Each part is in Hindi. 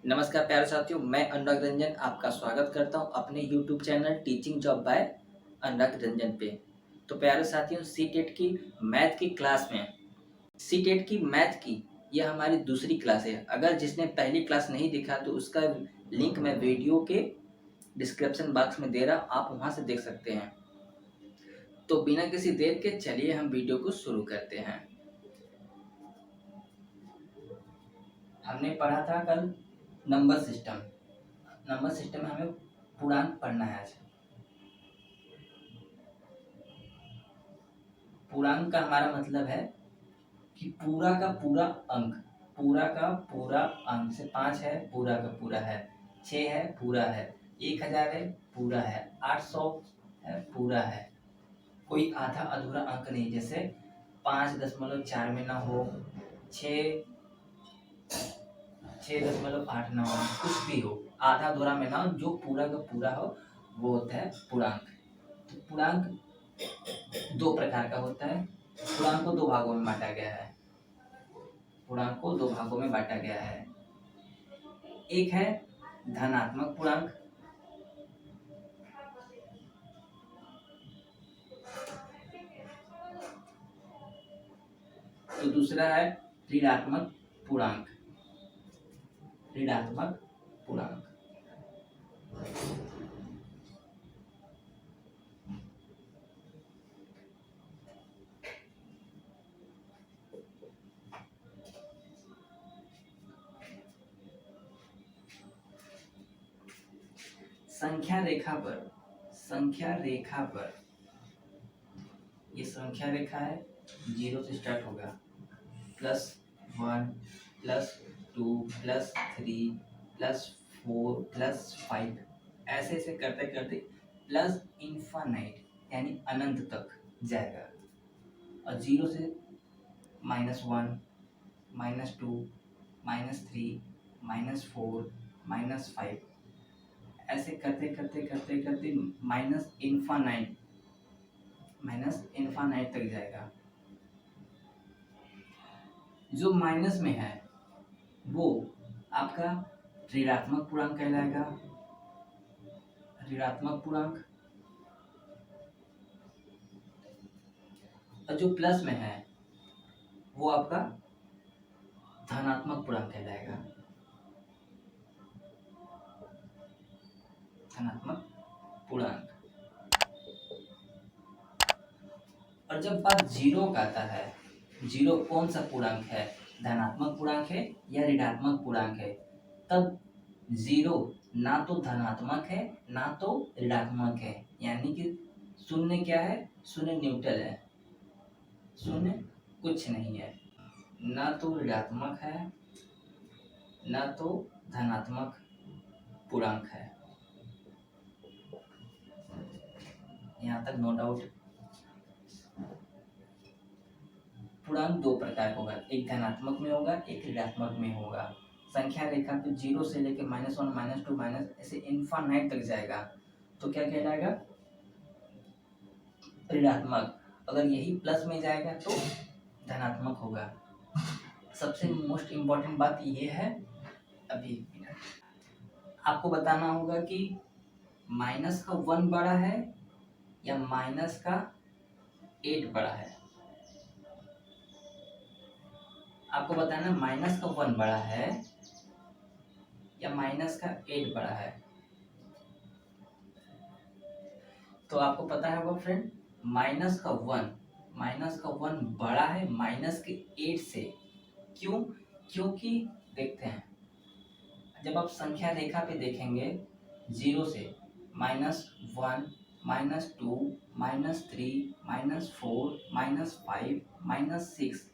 नमस्कार प्यारे साथियों, मैं अनुराग रंजन आपका स्वागत करता हूं अपने YouTube channel teaching job by Anurag Ranjan पे। तो प्यारे साथियों, सी टेट की मैथ की क्लास में सी टेट की मैथ की यह हमारी दूसरी क्लास है। अगर जिसने पहली क्लास नहीं देखा तो उसका लिंक मैं वीडियो के डिस्क्रिप्शन बॉक्स में दे रहा हूँ, आप वहाँ से देख सकते हैं। तो बिना किसी देर के चलिए हम वीडियो को शुरू करते हैं। हमने पढ़ा था कल नंबर सिस्टम। नंबर सिस्टम में हमें पूर्णांक पढ़ना है आज। पूर्णांक का हमारा मतलब है कि पूरा का पूरा अंक, पूरा का पूरा अंक से 5 है पूरा का पूरा है, 6 है पूरा है, 1000 है पूरा है, 800 है पूरा है। कोई आधा अधूरा अंक नहीं, जैसे 5.4 में ना हो, 6.8 ना हो, कुछ भी हो, आधा अधूरा में ना हो, जो पूरा का पूरा हो वो होता है पूर्णांक। तो पूर्णांक दो प्रकार का होता है। पूर्णांक को दो भागों में बांटा गया है। पूर्णांक को दो भागों में बांटा गया है। एक है धनात्मक पूर्णांक, तो दूसरा है ऋणात्मक पूर्णांक। ऋणात्मक पूर्णांक संख्या रेखा पर ये संख्या रेखा है, 0 से स्टार्ट होगा, +1 +2 +3 +4 +5, ऐसे ऐसे करते करते प्लस इन्फानाइट यानी अनंत तक जाएगा। और 0 से -1 -2 -3 -4 -5, ऐसे करते करते करते करते इन्फानाइट तक जाएगा। जो माइनस में है वो आपका ऋणात्मक पूर्णांक कहलाएगा। ऋणात्मक पूर्णांक। और जो प्लस में है वो आपका धनात्मक पूर्णांक कहलाएगा। धनात्मक पूर्णांक। और जब बात जीरो का आता है, जीरो कौन सा पूर्णांक है, धनात्मक पूर्णांक है या ऋणात्मक पूर्णांक है, तब जीरो ना तो धनात्मक है ना तो ऋणात्मक है, यानी कि शून्य क्या है, शून्य न्यूट्रल है, शून्य कुछ नहीं है, ना तो ऋणात्मक है ना तो धनात्मक पूर्णांक है। यहाँ तक नो डाउट। पूर्णांक दो प्रकार का होगा, एक धनात्मक में होगा, एक ऋणात्मक में होगा। संख्या रेखा पे 0 से लेके -1 -2 माइनस ऐसे इन्फानाइट तक जाएगा तो क्या कहलाएगा, ऋणात्मक। अगर यही प्लस में जाएगा तो धनात्मक होगा। सबसे मोस्ट इम्पोर्टेंट बात ये है, अभी आपको बताना होगा कि माइनस का 1 बड़ा है या माइनस का 8 बड़ा है। आपको बताना माइनस का 1 बड़ा है या माइनस का 8 बड़ा है। तो आपको पता है होगा फ्रेंड, माइनस का 1 बड़ा है माइनस के 8 से। क्यों? क्योंकि देखते हैं, जब आप संख्या रेखा पे देखेंगे 0 से -1 -2 -3 -4 -5 -6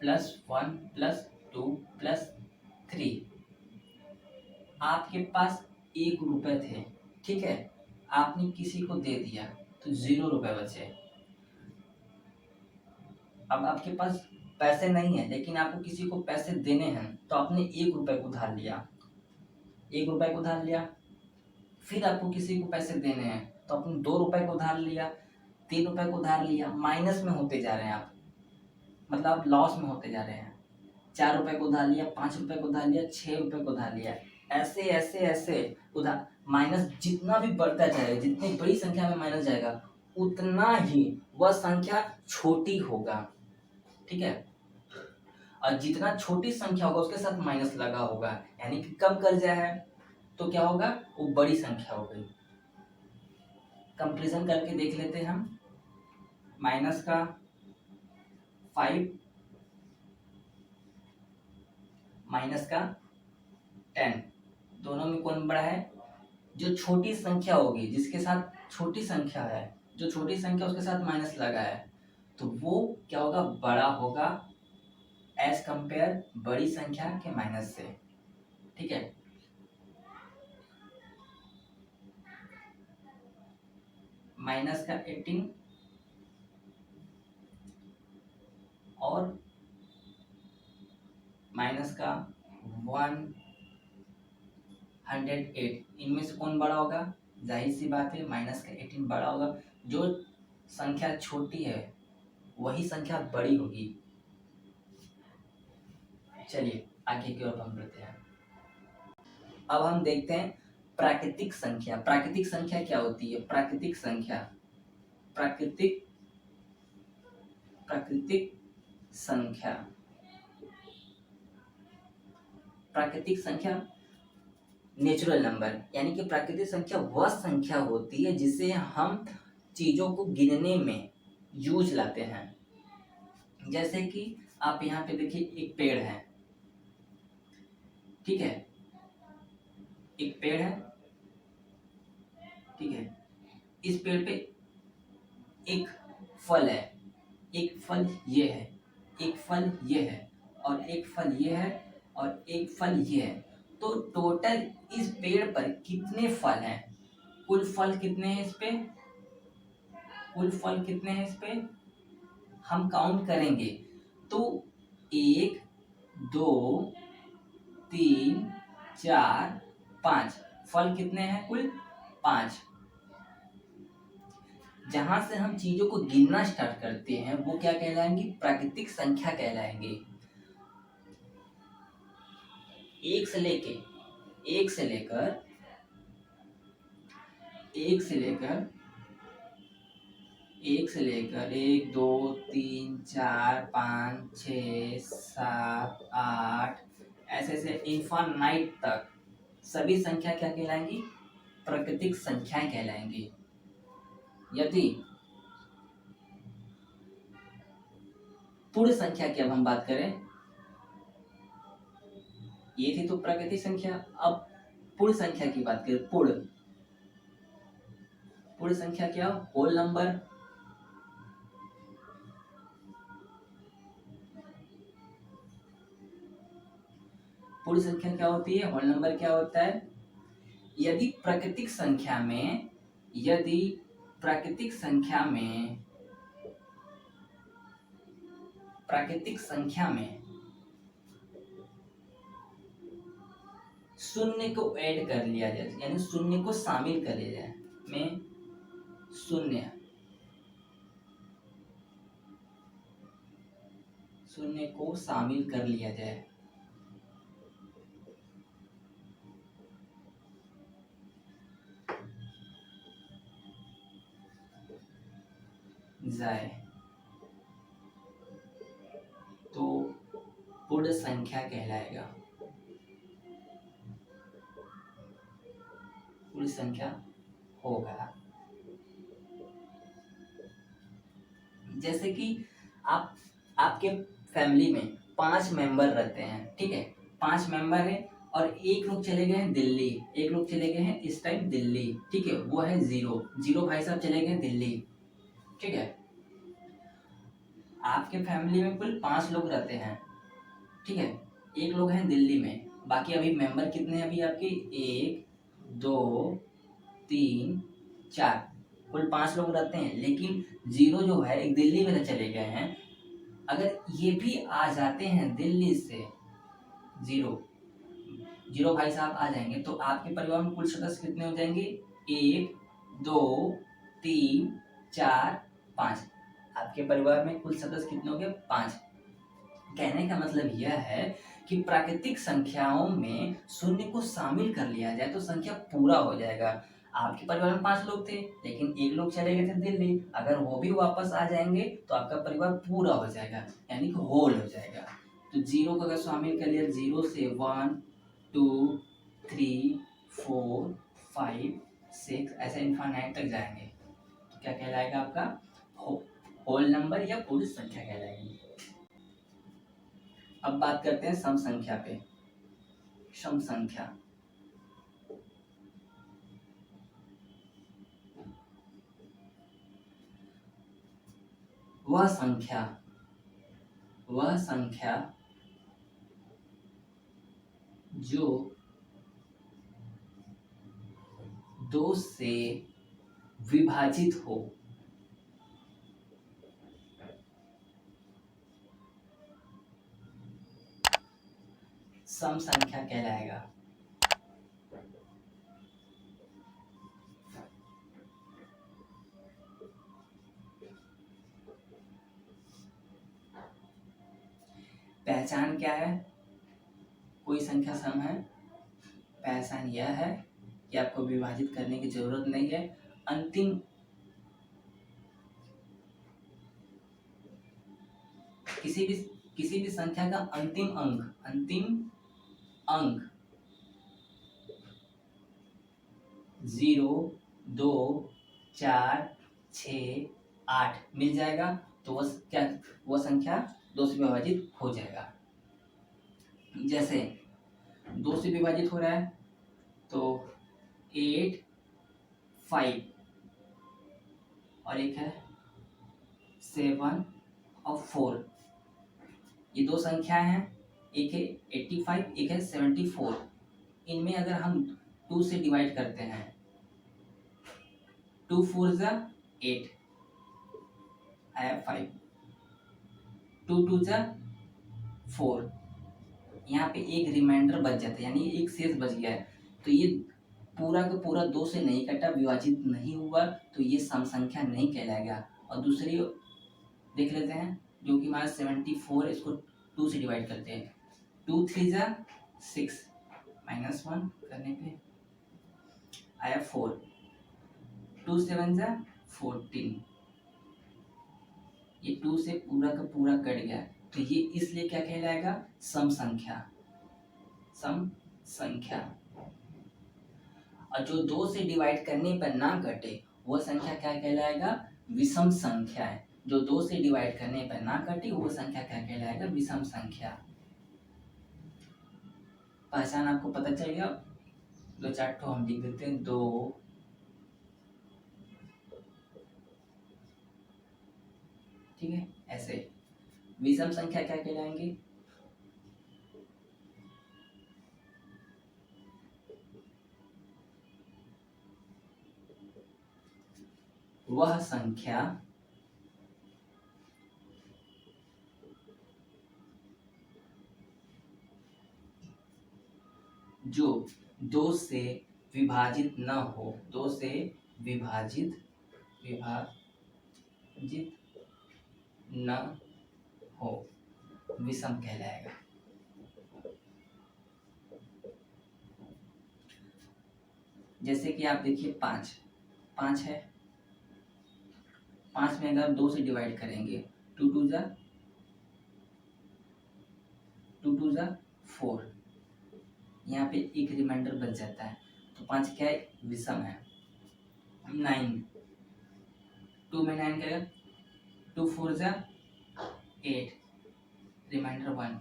+1 +2 +3, आपके पास 1 रुपए थे, ठीक है, आपने किसी को दे दिया तो 0 रुपए बचे। अब आपके पास पैसे नहीं है लेकिन आपको किसी को पैसे देने हैं तो आपने 1 रुपए को उधार लिया, 1 रुपए को उधार लिया। फिर आपको किसी को पैसे देने हैं तो आपने 2 रुपए को उधार लिया, 3 रुपए को उधार लिया। माइनस में होते जा रहे हैं आप, मतलब आप लॉस में होते जा रहे हैं। 4 रुपए को उधार लिया, 5 रुपए को उधार लिया, 6 रुपए को उधार लिया, ऐसे ऐसे ऐसे उधार माइनस जितना भी बढ़ता जाएगा, जितनी बड़ी संख्या में माइनस जाएगा उतना ही वह संख्या छोटी होगा, ठीक है। और जितना छोटी संख्या होगा उसके साथ माइनस लगा होगा, यानी कि कम कर्जा है तो क्या होगा, वो बड़ी संख्या हो गई। कंपैरिजन करके देख लेते हैं हम, माइनस का 5 माइनस का 10, दोनों में कौन बड़ा है, जो छोटी संख्या होगी, जिसके साथ छोटी संख्या है, जो छोटी संख्या उसके साथ माइनस लगा है, तो वो क्या होगा, बड़ा होगा एज कंपेयर बड़ी संख्या के माइनस से, ठीक है। माइनस का 18 और माइनस का 108, इनमें से कौन बड़ा होगा, जाहिर सी बात है माइनस का 18 बड़ा होगा। जो संख्या छोटी है वही संख्या बड़ी होगी। चलिए आगे की ओर हम बढ़ते हैं। अब हम देखते हैं प्राकृतिक संख्या। प्राकृतिक संख्या क्या होती है, प्राकृतिक संख्या, प्राकृतिक संख्या, प्राकृतिक संख्या नेचुरल नंबर, यानी कि प्राकृतिक संख्या वह संख्या होती है जिसे हम चीजों को गिनने में यूज लाते हैं। जैसे कि आप यहाँ पे देखिए एक पेड़ है, ठीक है, एक पेड़ है, ठीक है, इस पेड़ पे एक फल है, एक फल ये है, एक फल ये है, और एक फल ये है, और एक फल ये है। तो टोटल इस पेड़ पर कितने फल हैं, कुल फल कितने हैं इस पे, कुल फल कितने हैं इस पे हम काउंट करेंगे। तो 1 2 3 4 5 फल कितने हैं, कुल 5। जहां से हम चीजों को गिनना स्टार्ट करते हैं वो क्या कहलाएंगी, प्राकृतिक संख्या कहलाएंगे। एक से लेकर 1 2 3 4 5 6 7 8 ऐसे ऐसे इनफाइनाइट तक सभी संख्या क्या कहलाएंगी, प्राकृतिक संख्याएं कहलाएंगी। यदि पूर्ण संख्या की अब हम बात करें, ये थी तो प्राकृतिक संख्या। अब पूर्ण संख्या की बात करें, पूर्ण संख्या क्या, होल नंबर। पूर्ण संख्या क्या होती है, होल नंबर क्या होता है, यदि प्राकृतिक संख्या में शून्य को ऐड कर लिया जाए, यानी शून्य को शामिल कर लिया जाए, में शून्य को शामिल कर लिया जाए, तो पूर्ण संख्या कहलाएगा, पूर्ण संख्या होगा। जैसे कि आपके फैमिली में 5 मेंबर रहते हैं, ठीक है, 5 मेंबर है और एक लोग चले गए हैं दिल्ली, एक लोग चले गए हैं इस टाइम दिल्ली, ठीक है, वो है 0 भाई साहब चले गए दिल्ली, ठीक है। आपके फैमिली में कुल 5 लोग रहते हैं, ठीक है, एक लोग हैं दिल्ली में, बाकी अभी मेंबर कितने हैं अभी आपके, 1 2 3 4, कुल 5 लोग रहते हैं। लेकिन 0 जो है एक दिल्ली में चले गए हैं, अगर ये भी आ जाते हैं दिल्ली से, 0 भाई साहब आ जाएंगे, तो आपके परिवार में कुल सदस्य कितने हो जाएंगे, 1 2 3 4 5, आपके परिवार में कुल सदस्य कितने हो गए, 5। कहने का मतलब यह है कि प्राकृतिक संख्याओं में शून्य को शामिल कर लिया जाए तो संख्या पूरा हो जाएगा। आपके परिवार में 5 लोग थे, लेकिन एक लोग चले गए थे दिल्ली, अगर वो भी वापस आ जाएंगे तो आपका परिवार पूरा हो जाएगा, यानी कि होल हो जाएगा। तो जीरो को अगर शामिल कर लिया, 0 से 1 2 3 4 5 6 ऐसे इन्फानाइट तक जाएंगे तो क्या कहलाएगा आपका होल नंबर या पूरी संख्या कहलाएगी। अब बात करते हैं सम संख्या पे। सम संख्या वह संख्या जो 2 से विभाजित हो। सम संख्या कहलाएगा। पहचान क्या है? कोई संख्या सम है, पहचान यह है कि आपको विभाजित करने की जरूरत नहीं है। अंतिम किसी भी संख्या का अंतिम अंक 0 2 4 6 8 मिल जाएगा तो वह संख्या 2 से विभाजित हो जाएगा। जैसे 2 से विभाजित हो रहा है तो 8 5 और एक है 7 और 4, ये 2 संख्याएं हैं, एक है 85 एक है 74। इनमें अगर हम 2 से डिवाइड करते हैं, 2 4 जा 8 आया 5, 2 2 जा 4, यहाँ पे एक रिमाइंडर बच जाता है, यानी एक शेष बच गया है। तो ये पूरा का पूरा 2 से नहीं कटा, विभाजित नहीं हुआ, तो ये सम संख्या नहीं कहलाएगा। और दूसरी देख लेते हैं जो कि हमारा 74, इसको 2 से डिवाइड करते हैं, 2 3 जा 6 -1 करने पे आया 4, 2 7 जा 14, ये 2 से पूरा का पूरा कट गया, तो ये इसलिए क्या कहलाएगा? सम संख्या। सम संख्या। और जो 2 से डिवाइड करने पर ना कटे वो संख्या क्या कहलाएगा? विषम संख्या है। जो 2 से डिवाइड करने पर ना कटे वो संख्या क्या कहलाएगा? विषम संख्या। पहचान आपको पता चल गया? 2 4 ठो हम लिख देते हैं, 2 ठीक है। ऐसे विषम संख्या क्या कहलाएंगे? वह संख्या जो 2 से विभाजित न हो, 2 से विभाजित न हो, विषम कहलाएगा। जैसे कि आप देखिए 5 है, 5 में अगर 2 से डिवाइड करेंगे, 2 2 जा 4, यहाँ पे एक रिमाइंडर बच जाता है, तो 5 क्या है? विषम है। 9, 2 में 9 क्या है? 2 4 जा 8, रिमाइंडर 1,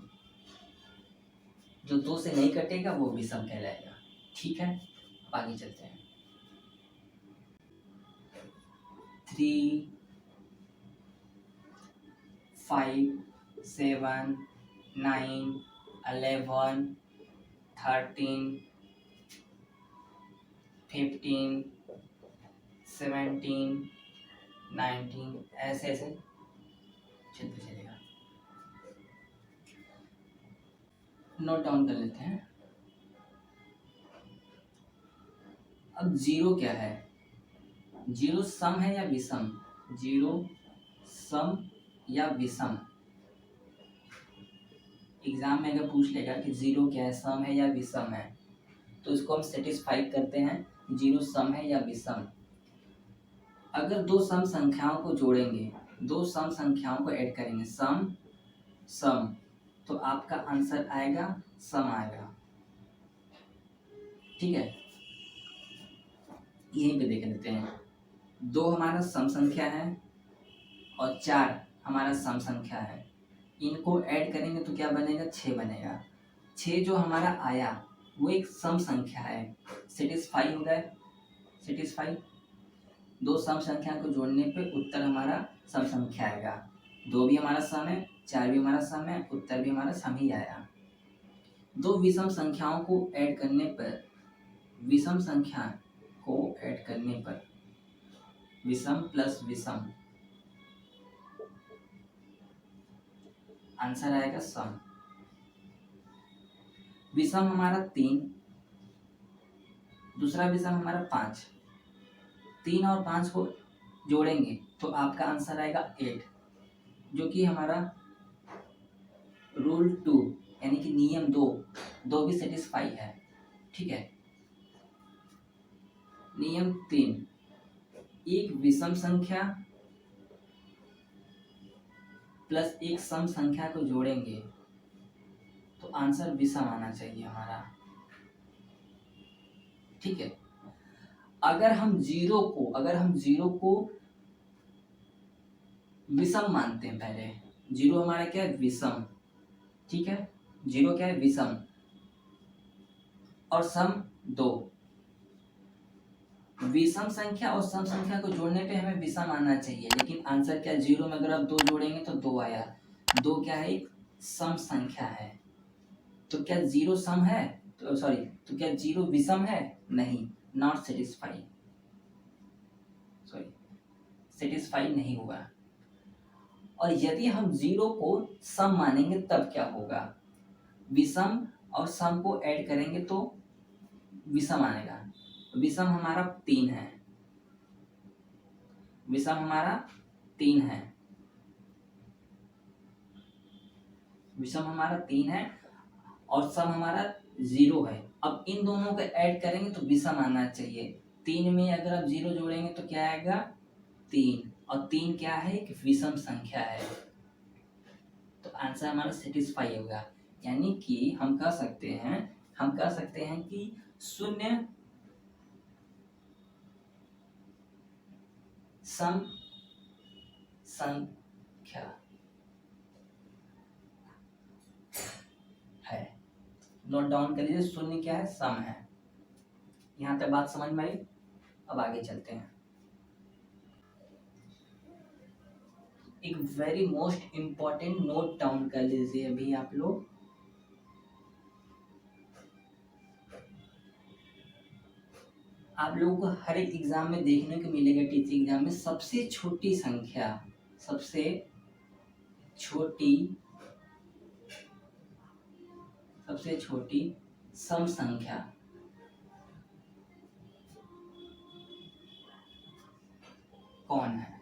जो 2 से नहीं कटेगा वो विषम कहलाएगा। ठीक है, अब आगे चलते हैं। 3 5 7 9 11 13 15 17 19 ऐसे ऐसे चलते चलेगा। नोट डाउन कर लेते हैं। अब 0 क्या है? 0 सम है या विषम? 0 सम या विषम? एग्जाम में अगर पूछ लेगा कि जीरो क्या है, सम है या विषम है, तो इसको हम सेटिस्फाई करते हैं जीरो सम है या विषम। अगर दो सम संख्याओं को जोड़ेंगे, दो सम संख्याओं को ऐड करेंगे, सम सम, तो आपका आंसर आएगा सम आएगा। ठीक है, यहीं पे देख लेते हैं। दो हमारा सम संख्या है और 4 हमारा सम संख्या है, इनको ऐड करेंगे तो क्या बनेगा, 6 बनेगा। 6 जो हमारा आया वो एक सम संख्या है, सेटिस्फाई हो गया, सेटिस्फाई। दो सम संख्या को जोड़ने पे उत्तर हमारा सम संख्या आएगा। 2 भी हमारा सम है, 4 भी हमारा सम है, उत्तर भी हमारा सम ही आया। दो विषम संख्याओं को ऐड करने पर, विषम संख्या को ऐड करने पर, विषम प्लस विषम, आंसर आएगा सम। विषम हमारा 3, दूसरा विषम हमारा 5, 3 और 5 को जोड़ेंगे तो आपका आंसर आएगा 8, जो कि हमारा रूल 2 यानी कि नियम 2 भी सेटिस्फाई है। ठीक है, नियम 3, एक विषम संख्या प्लस एक सम संख्या को जोड़ेंगे तो आंसर विषम आना चाहिए हमारा। ठीक है, अगर हम जीरो को विषम मानते हैं, पहले जीरो हमारा क्या है, विषम। ठीक है, जीरो क्या है, विषम, और सम 2। विषम संख्या और सम संख्या को जोड़ने पे हमें विषम आना चाहिए, लेकिन आंसर क्या, जीरो में अगर आप 2 जोड़ेंगे तो 2 आया। 2 क्या है, एक सम संख्या है। तो क्या जीरो सम है, तो सॉरी, तो क्या जीरो विषम है, नहीं, नॉट सेटिस्फाई, सॉरी, सेटिस्फाई नहीं हुआ। और यदि हम जीरो को सम मानेंगे तब क्या होगा, विषम और सम को ऐड करेंगे तो विषम आएगा। विषम हमारा 3 है, विषम हमारा 3 है, विषम हमारा 3 है और सम हमारा 0 है। अब इन दोनों को ऐड करेंगे तो विषम आना चाहिए। 3 में अगर आप 0 जोड़ेंगे तो क्या आएगा, 3, और 3 क्या है, एक विषम संख्या है, तो आंसर हमारा सेटिस्फाई होगा। यानी कि हम कह सकते हैं कि शून्य सम संख्या है। नोट डाउन कर लीजिए, शून्य क्या है, सम है। यहाँ तक बात समझ में आई। अब आगे चलते हैं। एक very most important note down कर लीजिए अभी आप लोग, आप लोगों को हर एक एग्जाम में देखने को मिलेगा, टीचिंग एग्जाम में सबसे छोटी संख्या, सबसे छोटी सम संख्या कौन है।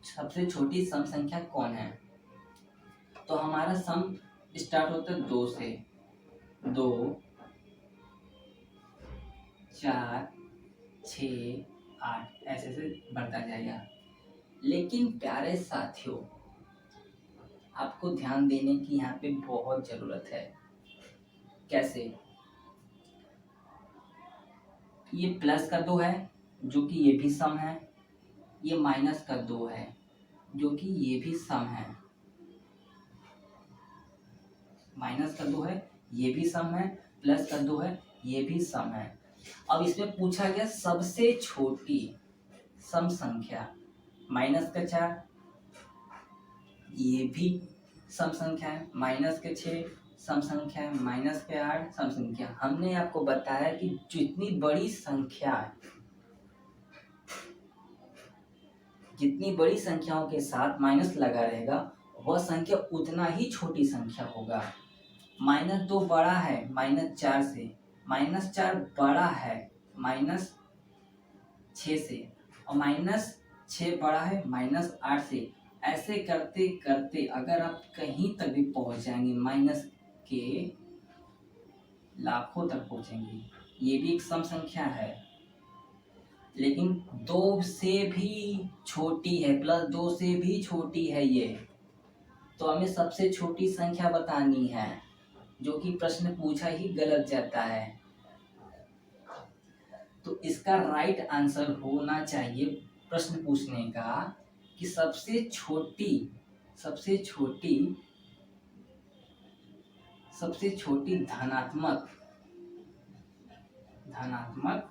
सबसे छोटी सम संख्या कौन है। तो हमारा सम स्टार्ट होता है 2 से, 2, 4, 6, 8, ऐसे ऐसे बढ़ता जाएगा। लेकिन प्यारे साथियों, आपको ध्यान देने की यहाँ पे बहुत ज़रूरत है। कैसे, ये प्लस का 2 है जो कि ये भी सम है, ये माइनस का 2 है जो कि ये भी सम है, माइनस का 2 है ये भी सम है, प्लस का 2 है ये भी सम है। अब इसमें पूछा गया सबसे छोटी सम संख्या, माइनस का 4 ये भी सम संख्या है, माइनस के 6 सम संख्या है, माइनस के 8 सम संख्या। हमने आपको बताया कि जितनी बड़ी संख्याओं के साथ माइनस लगा रहेगा वह संख्या उतना ही छोटी संख्या होगा। -2 बड़ा है -4 से, -4 बड़ा है 6 से, और -6 बड़ा है -8 से। ऐसे करते करते अगर आप कहीं तक भी पहुंच जाएंगे, माइनस के लाखों तक पहुंचेंगे। ये भी एक सम संख्या है, लेकिन 2 से भी छोटी है, +2 से भी छोटी है ये। तो हमें सबसे छोटी संख्या बतानी है, जो कि प्रश्न पूछा ही गलत जाता है। तो इसका राइट आंसर होना चाहिए प्रश्न पूछने का कि सबसे छोटी धनात्मक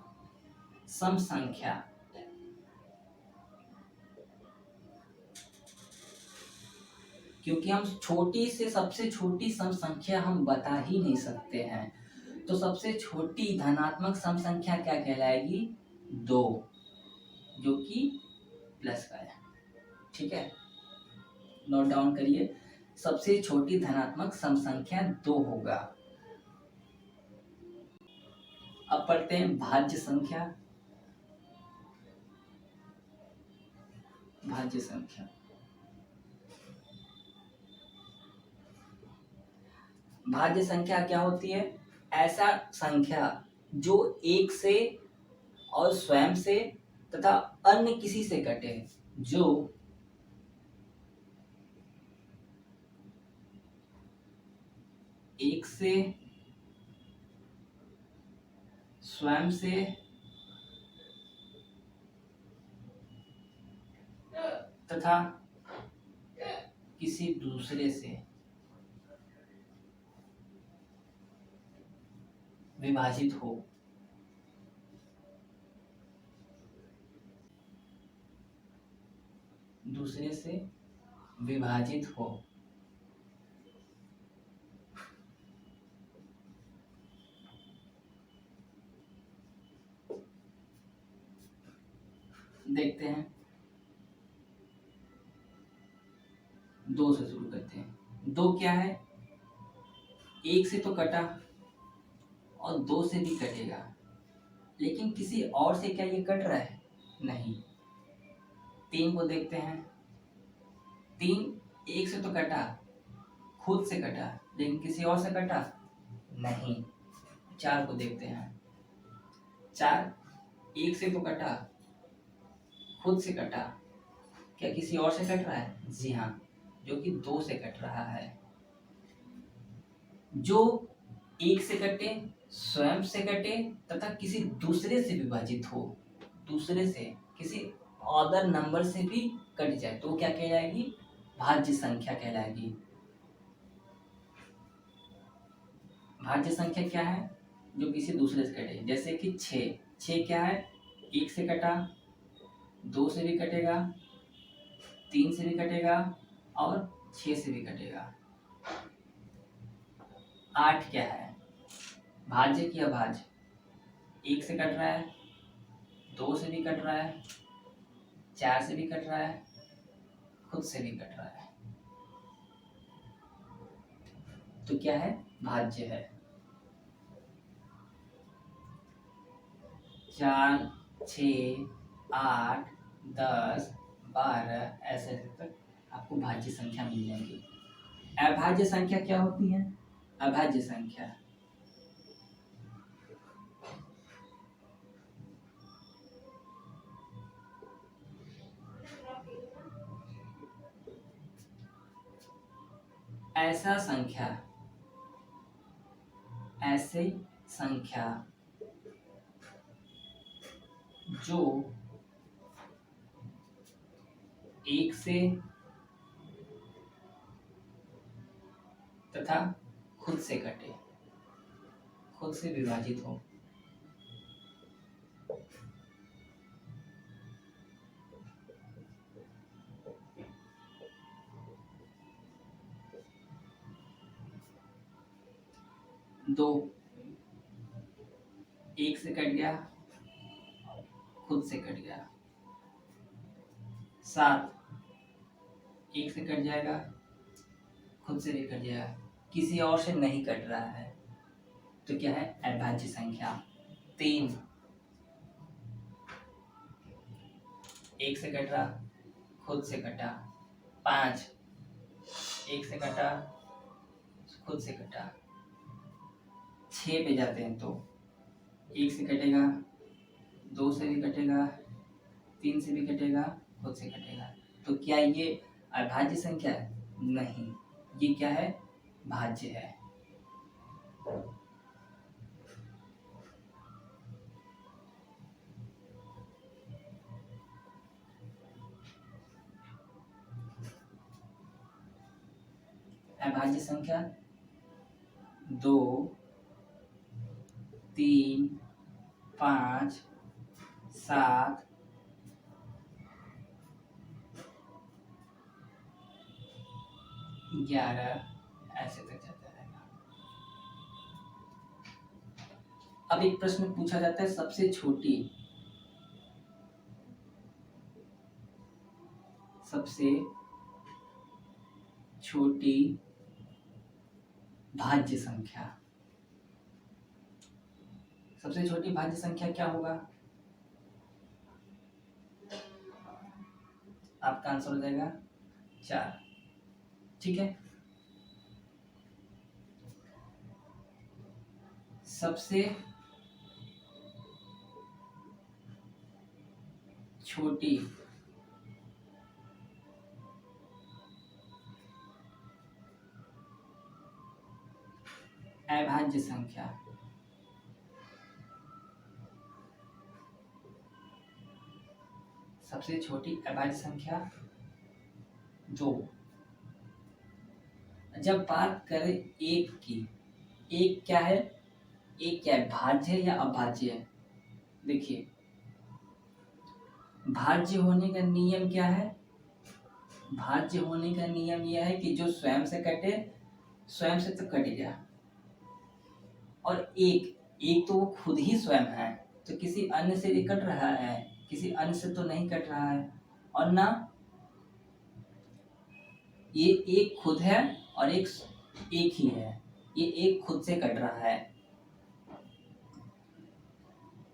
सम संख्या। क्योंकि हम छोटी से सबसे छोटी सम संख्या हम बता ही नहीं सकते हैं, तो सबसे छोटी धनात्मक सम संख्या क्या कहलाएगी? 2, जो कि प्लस का है। ठीक है, नोट डाउन करिए, सबसे छोटी धनात्मक सम संख्या 2 होगा। अब पढ़ते हैं भाज्य संख्या। भाज्य संख्या क्या होती है? ऐसा संख्या जो एक से और स्वयं से तथा अन्य किसी से कटे, जो एक से, स्वयं से तथा किसी दूसरे से विभाजित हो। दूसरे से विभाजित हो। देखते हैं, 2 से शुरू करते हैं। 2 क्या है? 1 से तो कटा और 2 से भी कटेगा, लेकिन किसी और से क्या ये कट रहा है? नहीं। 3 को देखते हैं। 3 1 से तो कटा, खुद से कटा, लेकिन किसी और से कटा? नहीं। 4 को देखते हैं। 4 1 से तो कटा, खुद से कटा, क्या किसी और से कट रहा है? जी हाँ, जो कि 2 से कट रहा है। जो 1 से कटे, स्वयं से कटे तथा किसी दूसरे से विभाजित हो, दूसरे से किसी अदर नंबर से भी कट जाए, तो क्या कहलाएगी? भाज्य संख्या कहलाएगी। भाज्य संख्या क्या है? जो किसी दूसरे से कटे, जैसे कि 6 क्या है? 1 से कटा, 2 से भी कटेगा, 3 से भी कटेगा और 6 से भी कटेगा। 8 क्या है? भाज्य की अभाज्य, 1 से कट रहा है, 2 से भी कट रहा है, 4 से भी कट रहा है, खुद से भी कट रहा है, तो क्या है? भाज्य है। 4, 6, 8, 10, 12 ऐसे तक आपको भाज्य संख्या मिल जाएगी। अभाज्य संख्या क्या होती है? अभाज्य संख्या ऐसी संख्या जो 1 से तथा खुद से कटे, खुद से विभाजित हो। दो 1 से कट गया, खुद से कट गया। 7 1 से कट जाएगा, खुद से भी कट जाएगा, किसी और से नहीं कट रहा है, तो क्या है? अभाज्य संख्या। 3 एक से कट रहा, खुद से कटा। 5 एक से कटा, खुद से कटा। 6 पे जाते हैं तो 1 से कटेगा, 2 से भी कटेगा, 3 से भी कटेगा, खुद से कटेगा। तो क्या ये अभाज्य संख्या है? नहीं, ये क्या है? भाज्य है। अभाज्य संख्या 2, 3, 5, 7, 11 ऐसे तक जाता रहेगा। अब एक प्रश्न पूछा जाता है, सबसे छोटी भाज्य संख्या। सबसे छोटी भाज्य संख्या क्या होगा? आपका आंसर हो जाएगा 4। ठीक है। सबसे छोटी अभाज्य संख्या। सबसे छोटी अभाज्य संख्या 2। जब बात करें एक की, एक क्या है? एक क्या है? भाज्य है या अभाज्य है? देखिए, भाज्य होने का नियम क्या है? भाज्य होने का नियम यह है कि जो स्वयं से कटे, स्वयं से तो कट गया। और एक तो वो खुद ही स्वयं है, तो किसी अन्य से भी कट रहा है, किसी अन्य से तो नहीं कट रहा है। और ना ये एक खुद है और एक ही है, ये एक खुद से कट रहा है।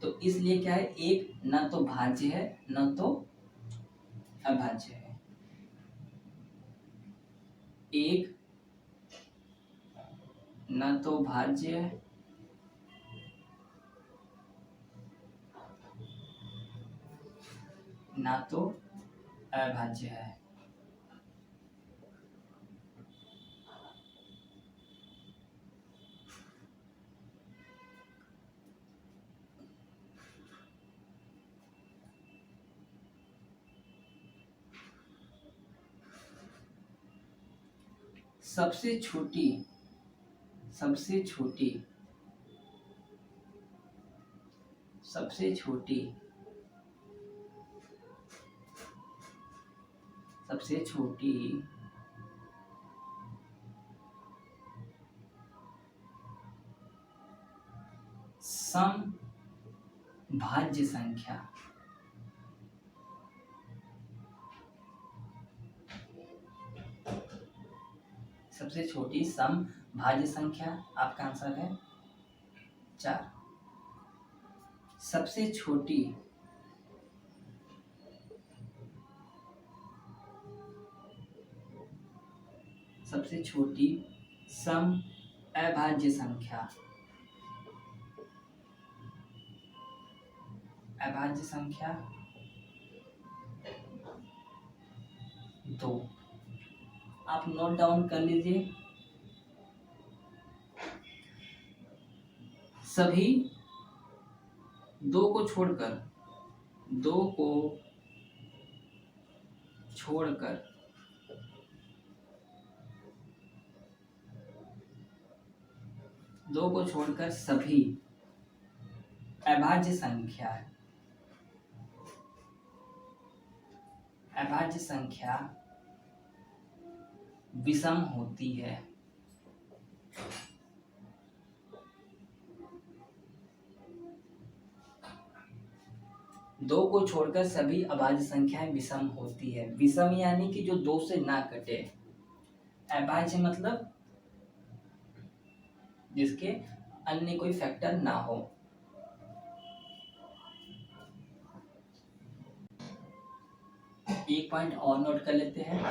तो इसलिए क्या है? एक ना तो भाज्य है ना तो अभाज्य है। एक ना तो भाज्य है ना तो अभाज्य है। सबसे छोटी सबसे छोटी सबसे छोटी सबसे छोटी समभाज्य संख्या। सबसे छोटी समभाज्य संख्या आपका आंसर है 4। सबसे छोटी सम अभाज्य संख्या। अभाज्य संख्या 2। आप नोट डाउन कर लीजिए। सभी दो को छोड़कर सभी अभाज्य संख्या विषम होती है। दो को छोड़कर सभी अभाज्य संख्याएं विषम होती है। विषम यानी कि जो 2 से ना कटे। अभाज्य मतलब जिसके अन्य कोई फैक्टर ना हो। एक पॉइंट और नोट कर लेते हैं।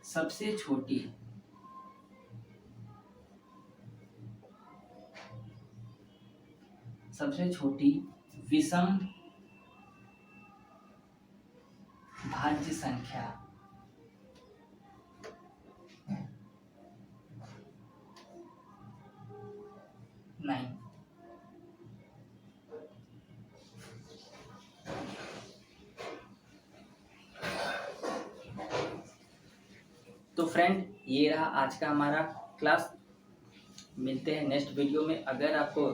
सबसे छोटी विषम भाज्य संख्या 9। तो फ्रेंड, ये रहा आज का हमारा क्लास। मिलते हैं नेक्स्ट वीडियो में। अगर आपको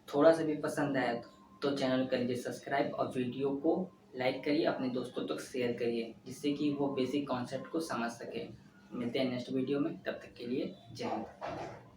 थोड़ा सा भी पसंद आया तो चैनल कर लीजिए सब्सक्राइब और वीडियो को लाइक करिए, अपने दोस्तों तक शेयर करिए, जिससे कि वो बेसिक कॉन्सेप्ट को समझ सके। मिलते हैं नेक्स्ट वीडियो में, तब तक के लिए जय हिंद।